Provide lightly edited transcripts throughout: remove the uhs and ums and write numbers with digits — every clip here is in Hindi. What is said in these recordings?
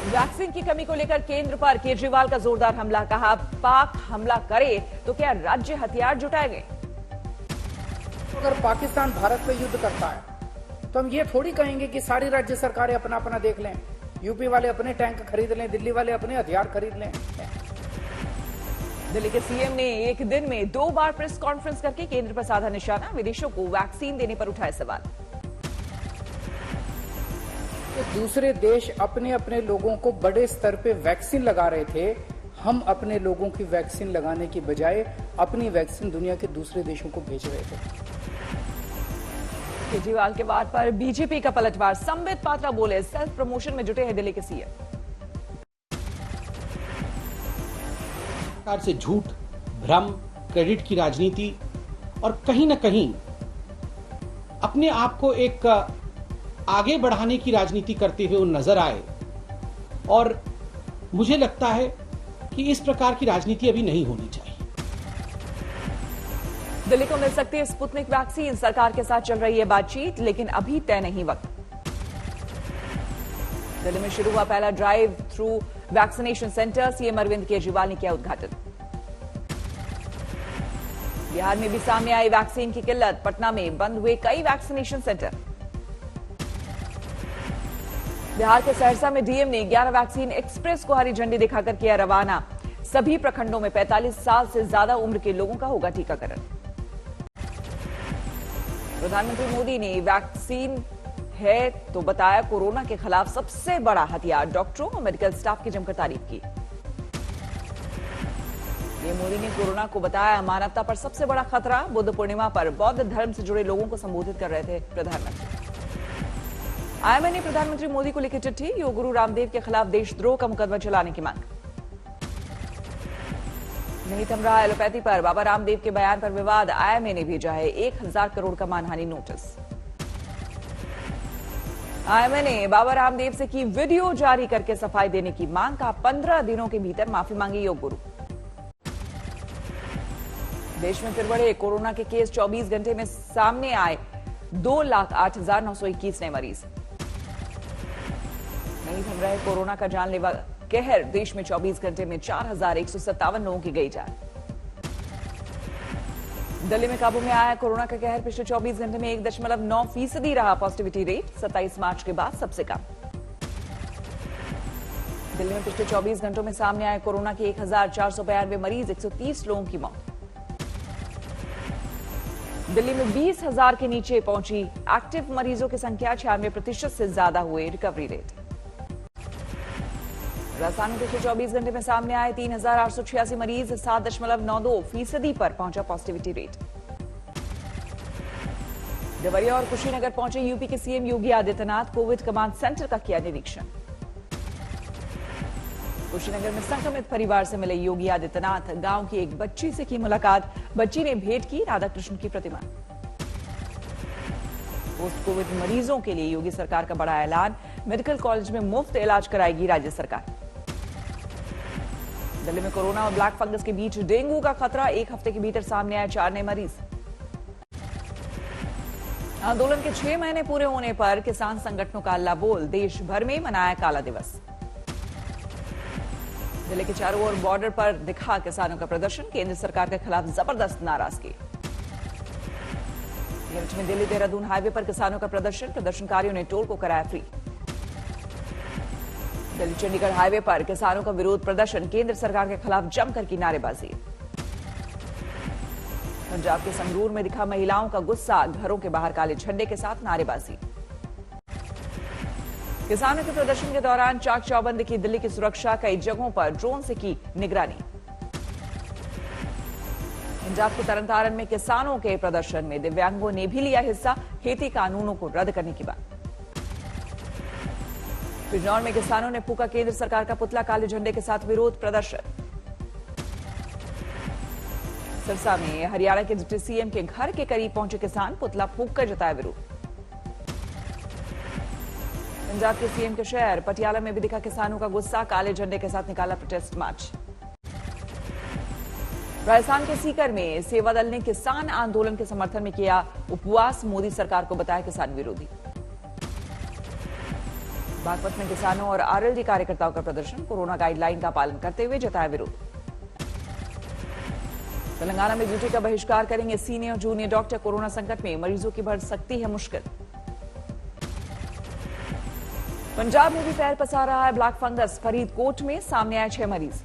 वैक्सीन की कमी को लेकर केंद्र पर केजरीवाल का जोरदार हमला। कहा, पाक हमला करे तो क्या राज्य हथियार जुटाएंगे। अगर पाकिस्तान भारत पे युद्ध करता है तो हम ये थोड़ी कहेंगे कि सारी राज्य सरकारें अपना अपना देख लें, यूपी वाले अपने टैंक खरीद लें, दिल्ली वाले अपने हथियार खरीद लें। दिल्ली के सीएम ने एक दिन में 2 बार प्रेस कॉन्फ्रेंस करके केंद्र पर साधा निशाना। विदेशों को वैक्सीन देने पर उठाए सवाल। तो दूसरे देश अपने अपने लोगों को बड़े स्तर पे वैक्सीन लगा रहे थे, हम अपने लोगों की वैक्सीन लगाने की बजाय अपनी वैक्सीन दुनिया के दूसरे देशों को भेज रहे थे। केजरीवाल के वार पर बीजेपी का पलटवार। संबित पात्रा बोले, सेल्फ प्रमोशन में जुटे हैं दिल्ली के सीएम। से झूठ, भ्रम, क्रेडिट की राजनीति और कहीं न कहीं अपने आप को एक आगे बढ़ाने की राजनीति करते हुए वो नजर आए। और मुझे लगता है कि इस प्रकार की राजनीति अभी नहीं होनी चाहिए। दिल्ली को मिल सकती है स्पुतनिक वैक्सीन। सरकार के साथ चल रही है बातचीत, लेकिन अभी तय नहीं वक्त। दिल्ली में शुरू हुआ पहला drive through vaccination centre. CM Arvind Kejriwal ने किया उद्घाटन। बिहार में भी सामने आई वैक्सीन की किल्लत। पटना में बंद हुए कई वैक्सीनेशन सेंटर। बिहार के सहरसा में डीएम ने 11 वैक्सीन एक्सप्रेस को हरी झंडी दिखाकर किया रवाना। सभी प्रखंडों में 45 साल से ज्यादा उम्र के लोगों का होगा टीकाकरण। प्रधानमंत्री मोदी ने वैक्सीन है तो बताया कोरोना के खिलाफ सबसे बड़ा हथियार। डॉक्टरों और मेडिकल स्टाफ की जमकर तारीफ की। ये मोदी ने कोरोना को बताया मानवता पर सबसे बड़ा खतरा। बुद्ध पूर्णिमा पर बौद्ध धर्म से जुड़े लोगों को संबोधित कर रहे थे प्रधानमंत्री। आईएमए ने प्रधानमंत्री मोदी को लिखी चिट्ठी। योग गुरु रामदेव के खिलाफ देशद्रोह का मुकदमा चलाने की मांग। नहीं थम रहा एलोपैथी पर बाबा रामदेव के बयान पर विवाद। आईएमए ने भेजा है 1000 करोड़ का मानहानि नोटिस। आईएमए ने बाबा रामदेव से की वीडियो जारी करके सफाई देने की मांग। का 15 दिनों के भीतर माफी मांगी योग गुरु। देश में फिर बढ़े कोरोना के केस। 24 घंटे में सामने आए 2,08,921 नए मरीज। नहीं थम रहे कोरोना का जानलेवा कहर। देश में 24 घंटे में 4,157 लोगों की गई जान। दिल्ली में काबू में आया कोरोना का कहर। पिछले 24 घंटे में 1.9% रहा पॉजिटिविटी रेट। 27 मार्च के बाद सबसे कम। दिल्ली में पिछले 24 घंटों में सामने आए कोरोना के 1,492 मरीज। 130 लोगों की मौत। दिल्ली में 20,000 के नीचे पहुंची एक्टिव मरीजों की संख्या। 96% से ज्यादा हुए रिकवरी रेट। राजस्थान में पिछले 24 घंटे में सामने आए 3,886 मरीज। 7.92% पर पहुंचा पॉजिटिविटी रेट। देवरिया और कुशीनगर पहुंचे यूपी के CM Yogi Adityanath. Covid command centre का किया निरीक्षण। कुशीनगर में संक्रमित परिवार से मिले योगी आदित्यनाथ। गांव की एक बच्ची से की मुलाकात। बच्ची ने भेंट की राधा कृष्ण की प्रतिमा। पोस्ट कोविड मरीजों के लिए योगी सरकार का बड़ा ऐलान। मेडिकल कॉलेज में मुफ्त इलाज कराएगी राज्य सरकार। दिल्ली में कोरोना और ब्लैक फंगस के बीच डेंगू का खतरा। 1 हफ्ते के भीतर सामने आए 4 नए मरीज। आंदोलन के 6 महीने पूरे होने पर किसान संगठनों का अल्लाह बोल। देश भर में मनाया काला दिवस। दिल्ली के चारों ओर बॉर्डर पर दिखा किसानों का प्रदर्शन। केंद्र सरकार के खिलाफ जबरदस्त नाराजगी। मेरठ में दिल्ली देहरादून हाईवे पर किसानों का प्रदर्शन। प्रदर्शनकारियों ने टोल को कराया फ्री। दिल्ली चंडीगढ़ हाईवे पर किसानों का विरोध प्रदर्शन। केंद्र सरकार के खिलाफ जमकर की नारेबाजी। पंजाब के संगरूर में दिखा महिलाओं का गुस्सा। घरों के बाहर काले झंडे के साथ नारेबाजी। किसानों के प्रदर्शन के दौरान चाक चौबंद की दिल्ली की सुरक्षा। कई जगहों पर ड्रोन से की निगरानी। पंजाब के तरनतारन में किसानों के प्रदर्शन में दिव्यांगों ने भी लिया हिस्सा। खेती कानूनों को रद्द करने की बात। बिजनौर में किसानों ने फूका केंद्र सरकार का पुतला। काले झंडे के साथ विरोध प्रदर्शन। सिरसा में हरियाणा के डिप्टी सीएम के घर के करीब पहुंचे किसान। पुतला फूंककर जताया विरोध। पंजाब के सीएम के शहर पटियाला में भी दिखा किसानों का गुस्सा। काले झंडे के साथ निकाला प्रोटेस्ट मार्च। राजस्थान के सीकर में सेवा दल ने किसान आंदोलन के समर्थन में किया उपवास। मोदी सरकार को बताया किसान विरोधी। बागपत में किसानों और आरएलडी कार्यकर्ताओं का प्रदर्शन, कोरोना गाइडलाइन का पालन करते हुए जताया विरोध। तेलंगाना में ड्यूटी का बहिष्कार करेंगे सीनियर जूनियर डॉक्टर, कोरोना संकट में मरीजों की बढ़ सकती है मुश्किल। पंजाब में भी पैर पसार रहा है ब्लैक फंगस, फरीदकोट में सामने आए 6 मरीज।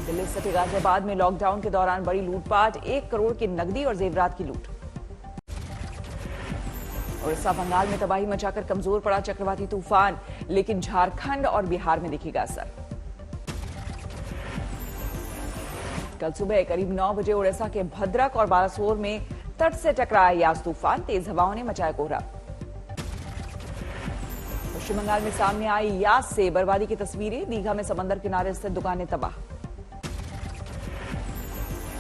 दिल्ली सिटी गाजियाबाद में लॉकडाउन के दौरान बड़ी लूटपाट, 1 करोड़ की नकदी और जेवरात की लूट। उड़ीसा बंगाल में तबाही मचाकर कमजोर पड़ा चक्रवाती तूफान, लेकिन झारखंड और बिहार में दिखेगा असर। कल सुबह करीब 9 बजे उड़ीसा के भद्रक और बालासोर में तट से टकराया यास तूफान, तेज हवाओं ने मचाया कोहरा। पश्चिम बंगाल में सामने आई यास से बर्बादी की तस्वीरें, दीघा में समंदर किनारे स्थित दुकानें तबाह।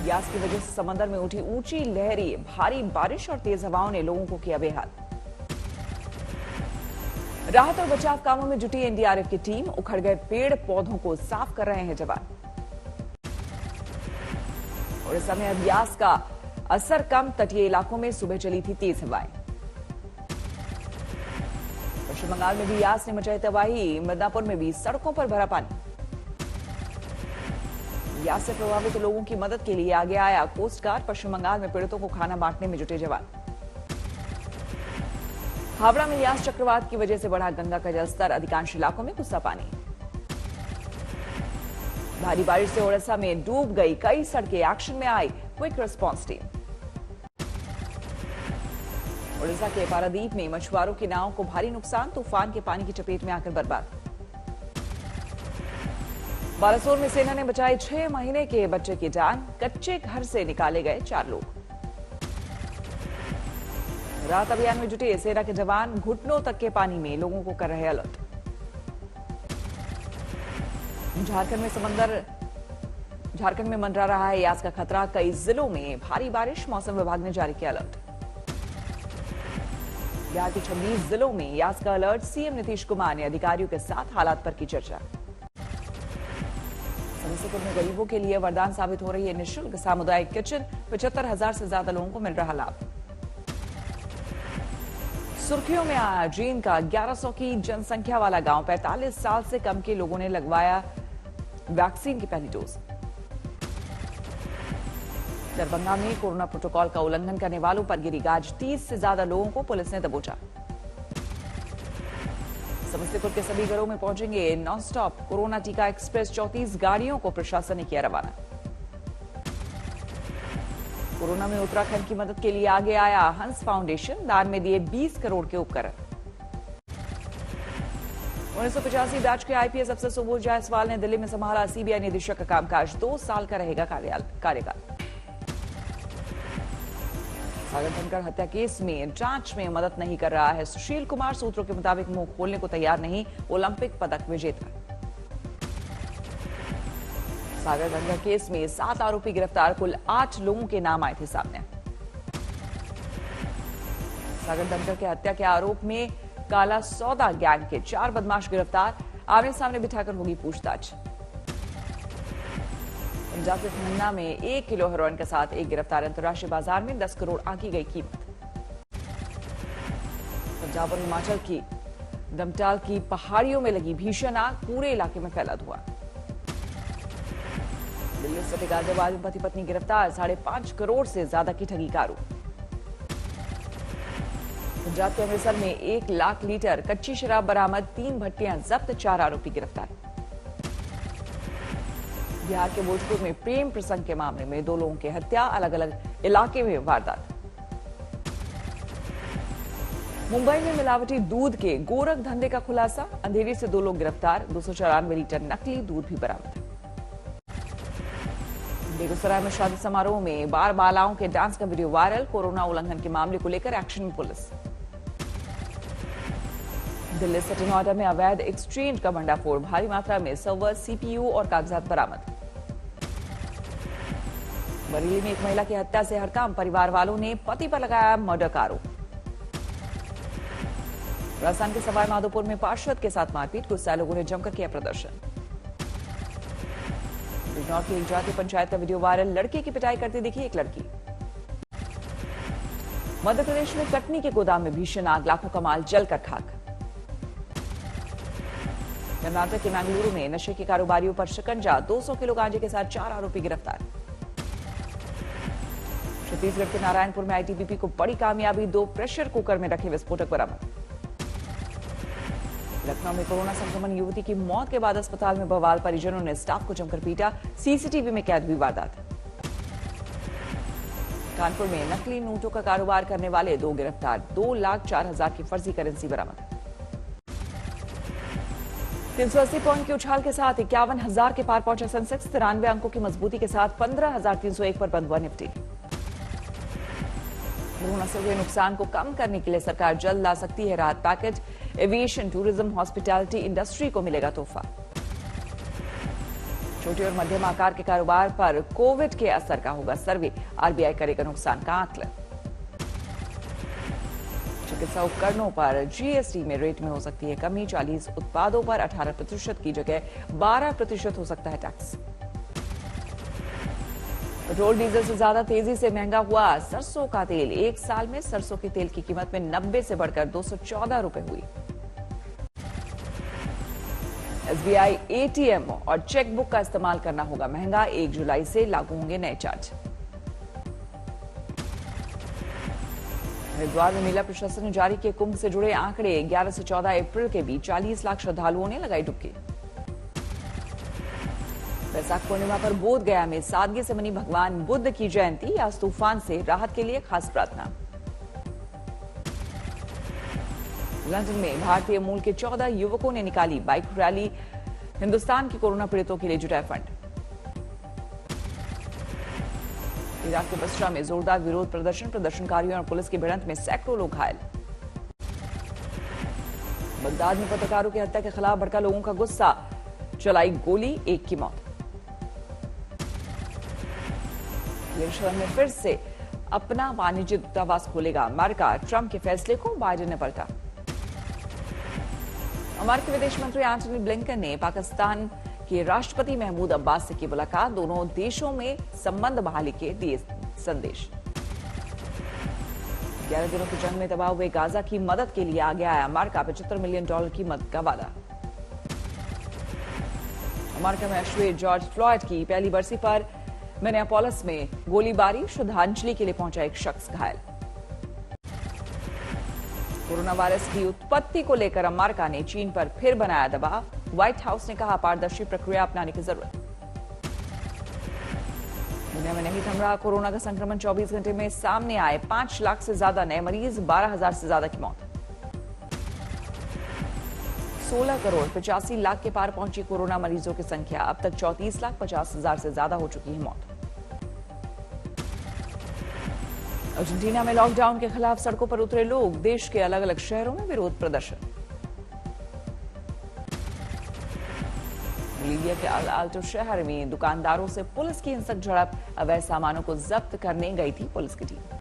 यास की वजह से समंदर में उठी ऊंची लहरें, भारी बारिश और तेज हवाओं ने लोगों को किया बेहाल। राहत और बचाव कामों में जुटी एनडीआरएफ की टीम, उखड़ गए पेड़ पौधों को साफ कर रहे हैं जवान। उड़ीसा में अब यास का असर कम, तटीय इलाकों में सुबह चली थी तेज हवाएं। पश्चिम बंगाल में भी यास ने मचाई तबाही, मिदनापुर में भी सड़कों पर भरा पानी। यास से प्रभावित लोगों की मदद के लिए आगे आया कोस्ट गार्ड, पश्चिम बंगाल में पीड़ितों को खाना बांटने में जुटे जवान। हावड़ा में यास चक्रवात की वजह से बढ़ा गंगा का जलस्तर, अधिकांश इलाकों में गुस्सा पानी। भारी बारिश से उड़ीसा में डूब गई कई सड़कें, एक्शन में आई क्विक रिस्पांस टीम। उड़ीसा के पारादीप में मछुआरों की नावों को भारी नुकसान, तूफान के पानी की चपेट में आकर बर्बाद। बालासोर में सेना ने बचाई 6 महीने के बच्चे की जान, कच्चे घर से निकाले गए 4 लोग। राहत अभियान में जुटे सेना के जवान घुटनों तक के पानी में लोगों को कर रहे अलर्ट। झारखंड में मंडरा रहा है यास का खतरा, कई जिलों में भारी बारिश, मौसम विभाग ने जारी किया अलर्ट। बिहार के 26 जिलों में यास का अलर्ट, सीएम नीतीश कुमार ने अधिकारियों के साथ हालात पर की चर्चा। समस्तीपुर में गरीबों के लिए वरदान साबित हो रही है निःशुल्क सामुदायिक किचन, 75,000 से ज्यादा लोगों को मिल रहा लाभ। सुर्खियों में आया जींद का 1100 की जनसंख्या वाला गांव, 45 साल से कम के लोगों ने लगवाया वैक्सीन की पहली डोज। दरभंगा में कोरोना प्रोटोकॉल का उल्लंघन करने वालों पर गिरी गाज, 30 से ज्यादा लोगों को पुलिस ने दबोचा। समस्तीपुर के सभी घरों में पहुंचेंगे नॉन स्टॉप कोरोना टीका एक्सप्रेस, 34 गाड़ियों को प्रशासन ने किया रवाना। कोरोना में उत्तराखंड की मदद के लिए आगे आया हंस फाउंडेशन, दान में दिए 20 करोड़ के उपकरण। 1985 बैच के आईपीएस अफसर सुबोध जायसवाल ने दिल्ली में संभाला सीबीआई निदेशक का कामकाज, 2 साल का रहेगा कार्यकाल। सागर धनखड़ हत्या केस में जांच में मदद नहीं कर रहा है सुशील कुमार, सूत्रों के मुताबिक मुंह खोलने को तैयार नहीं, ओलंपिक पदक विजेता। सागर दंगा केस में 7 आरोपी गिरफ्तार, कुल 8 लोगों के नाम आए थे सामने। सागर दंगा के हत्या के आरोप में काला सौदा गैंग के 4 बदमाश गिरफ्तार, आमने सामने बिठाकर होगी पूछताछ। पंजाब के खन्ना में 1 किलो हेरोइन के साथ एक गिरफ्तार, अंतर्राष्ट्रीय बाजार में 10 करोड़ आंकी गई कीमत। पंजाब और हिमाचल की दमटाल की पहाड़ियों में लगी भीषण आग, पूरे इलाके में फैला धुआं। दिल्ली से गाजियाबाद में पति पत्नी गिरफ्तार, 5.5 करोड़ से ज्यादा की ठगी का आरोप। पंजाब के अमृतसर में 1 लाख लीटर कच्ची शराब बरामद, 3 भट्टियां जब्त, 4 आरोपी गिरफ्तार। बिहार के भोजपुर में प्रेम प्रसंग के मामले में 2 लोगों की हत्या, अलग अलग इलाके में वारदात। मुंबई में मिलावटी दूध के गोरख धंधे का खुलासा, अंधेरी से 2 लोग गिरफ्तार, 294 लीटर नकली दूध भी बरामद। बेगूसराय में शादी समारोह में बार बालाओं के डांस का वीडियो वायरल, कोरोना उल्लंघन के मामले को लेकर एक्शन में पुलिस। दिल्ली सिटी नोएडा में अवैध एक्सचेंज का भंडाफोड़, भारी मात्रा में सर्वर, सीपीयू और कागजात बरामद। बरेली में एक महिला की हत्या से हड़कांप, परिवार वालों ने पति पर लगाया मर्डर का आरोप। राजस्थान के सवाई माधोपुर में पार्षद के साथ मारपीट, गुस्साए लोगों ने जमकर किया प्रदर्शन। बिजनौर की एक जाति पंचायत का वीडियो वायरल, लड़के की पिटाई करती दिखी एक लड़की। मध्य प्रदेश में कटनी के गोदाम में भीषण आग, लाखों का माल जलकर खाक। कर्नाटक के मैंगलुरु में नशे के कारोबारियों पर शिकंजा, 200 किलो गांजे के साथ 4 आरोपी गिरफ्तार। छत्तीसगढ़ के नारायणपुर में आईटीबीपी को बड़ी कामयाबी, 2 प्रेशर कुकर में रखे विस्फोटक बरामद। लखनऊ में कोरोना संक्रमण युवती की मौत के बाद अस्पताल में बवाल, परिजनों ने स्टाफ को जमकर पीटा, सीसीटीवी में कैद हुई वारदात। कानपुर में नकली नोटों का कारोबार करने वाले 2 गिरफ्तार, 2,04,000 की फर्जी करेंसी बरामद। 380 पॉइंट के उछाल के साथ 51,000 के पार पहुंचा सेंसेक्स, 93 अंकों की मजबूती के साथ 15,301 पर बंद हुआ निफ्टी। कोरोना से हुए नुकसान को कम करने के लिए सरकार जल्द ला सकती है राहत package, aviation, tourism, hospitality industry को मिलेगा तोहफा। छोटे और मध्यम आकार के कारोबार पर कोविड के असर का होगा सर्वे, आरबीआई करेगा नुकसान का आकलन। चिकित्सा उपकरणों पर जीएसटी में रेट में हो सकती है कमी, 40 उत्पादों पर 18% की जगह 12% हो सकता है टैक्स। पेट्रोल डीजल से ज्यादा तेजी से महंगा हुआ सरसों का तेल, 1 साल में सरसों के तेल की कीमत में 90 से बढ़कर 214 रुपए हुई। एसबीआई एटीएम और चेकबुक का इस्तेमाल करना होगा महंगा, 1 जुलाई से लागू होंगे नए चार्ज। हरिद्वार में मेला प्रशासन ने जारी किए कुंभ से जुड़े आंकड़े, 11 से 14 अप्रैल के बीच 40 लाख श्रद्धालुओं ने लगाई डुबकी। वैशाख पूर्णिमा पर बोध गया में सादगी से मनी भगवान बुद्ध की जयंती, आज तूफान से राहत के लिए खास प्रार्थना। लंदन में भारतीय मूल के 14 युवकों ने निकाली बाइक रैली, हिंदुस्तान के कोरोना पीड़ितों के लिए जुटाए फंड। इराक के बसरा में जोरदार विरोध प्रदर्शन, प्रदर्शनकारियों और पुलिस की भिड़ंत में सैकड़ों लोग घायल। बगदाद में पत्रकारों की हत्या के खिलाफ भड़का लोगों का गुस्सा, चलाई गोली, 1 की मौत। यरूशलेम में फिर से अपना वाणिज्य दूतावास खोलेगा अमेरिका, ट्रंप के फैसले को बाइडेन ने पलटा। अमेरिकी विदेश मंत्री एंटनी ब्लिंकन ने पाकिस्तान के राष्ट्रपति महमूद अब्बास से की मुलाकात, दोनों देशों में संबंध बहाली के दिए संदेश। 11 दिनों की जंग में तबाह हुए गाजा की मदद के लिए आगे आया अमेरिका, $75 मिलियन की मदद का वादा। अमेरिका में शहीद जॉर्ज फ्लॉयड की पहली बरसी पर मिनेपोलिस में गोलीबारी, श्रद्धांजलि के लिए पहुंचा एक शख्स घायल। कोरोना वायरस की उत्पत्ति को लेकर अमेरिका ने चीन पर फिर बनाया दबाव, व्हाइट हाउस ने कहा पारदर्शी प्रक्रिया अपनाने की जरूरत। दुनिया में नहीं थम रहा कोरोना का संक्रमण, 24 घंटे में सामने आए 5 लाख से ज्यादा नए मरीज, 12,000 से ज्यादा की मौत। 16 करोड़ 85 लाख के पार पहुंची कोरोना मरीजों की संख्या, अब तक 34,50,000 से ज्यादा हो चुकी है मौत। अर्जेंटीना में लॉकडाउन के खिलाफ सड़कों पर उतरे लोग, देश के अलग अलग शहरों में विरोध प्रदर्शन। बोलीविया के अल आल्टो शहर में दुकानदारों से पुलिस की हिंसक झड़प, अवैध सामानों को जब्त करने गई थी पुलिस की टीम।